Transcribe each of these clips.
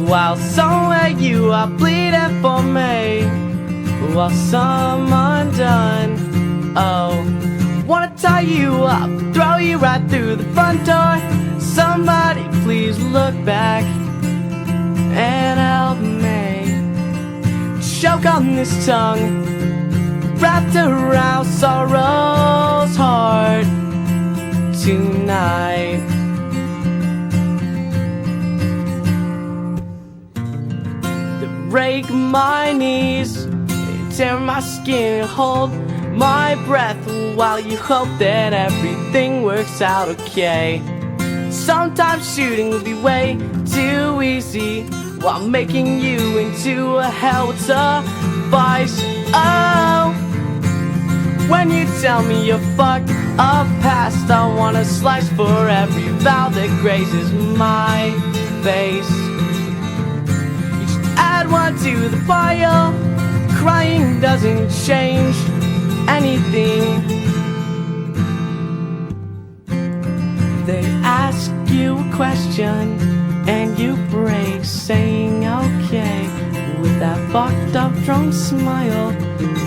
while somewhere you are bleeding for me, while some undone. Oh, wanna tie you up, throw you right through the front door. Somebody please look back and help me. Choke on this tongue, wrapped around sorrow's heart tonight. They break my knees, tear my skin, hold my breath while you hope that everything works out okay. Sometimes shooting will be way too easy, while making you into a hell with a vice. Oh, when you tell me you're fucked up past, I wanna slice for every vow that grazes my face. You just add one to the pile. Crying doesn't change anything. They ask you a question and you break, saying okay with that fucked up drunk smile,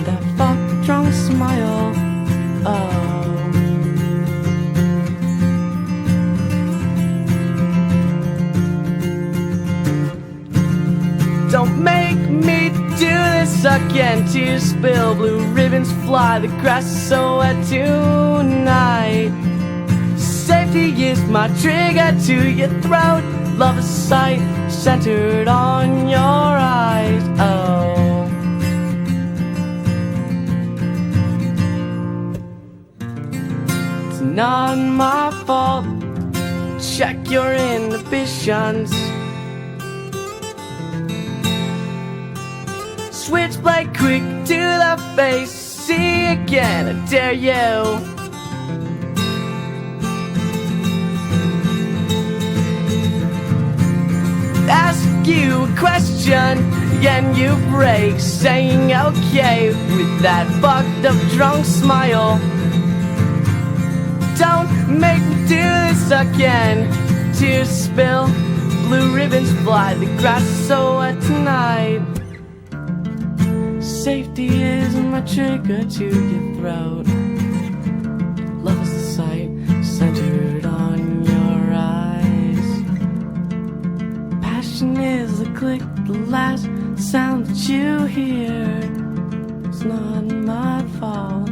that fucked drunk smile. Oh, don't make me do this again. Tears spill, blue ribbons fly, the grass is so wet tonight. Safety is my trigger to your throat. Love is a sight centered on your eyes. Oh, it's not my fault. Check your inhibitions. Switchblade quick to the face. See again, I dare you. Ask you a question, and you break, saying okay with that fucked up drunk smile. Don't make me do this again. Tears spill, blue ribbons fly, the grass is so wet tonight. Safety is my trigger to your throat. Love is the sight centered on your eyes. Passion is the click, the last sound that you hear. It's not my fault.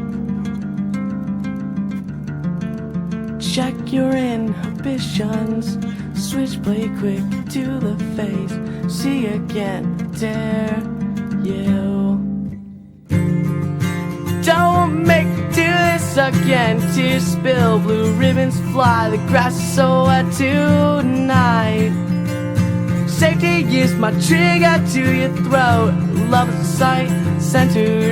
Check your inhibitions. Switchblade quick to the face. See again, dare you. Don't make me do this again. Tears spill, blue ribbons fly, the grass is so wet tonight. Safety is my trigger to your throat. Love is a sight centered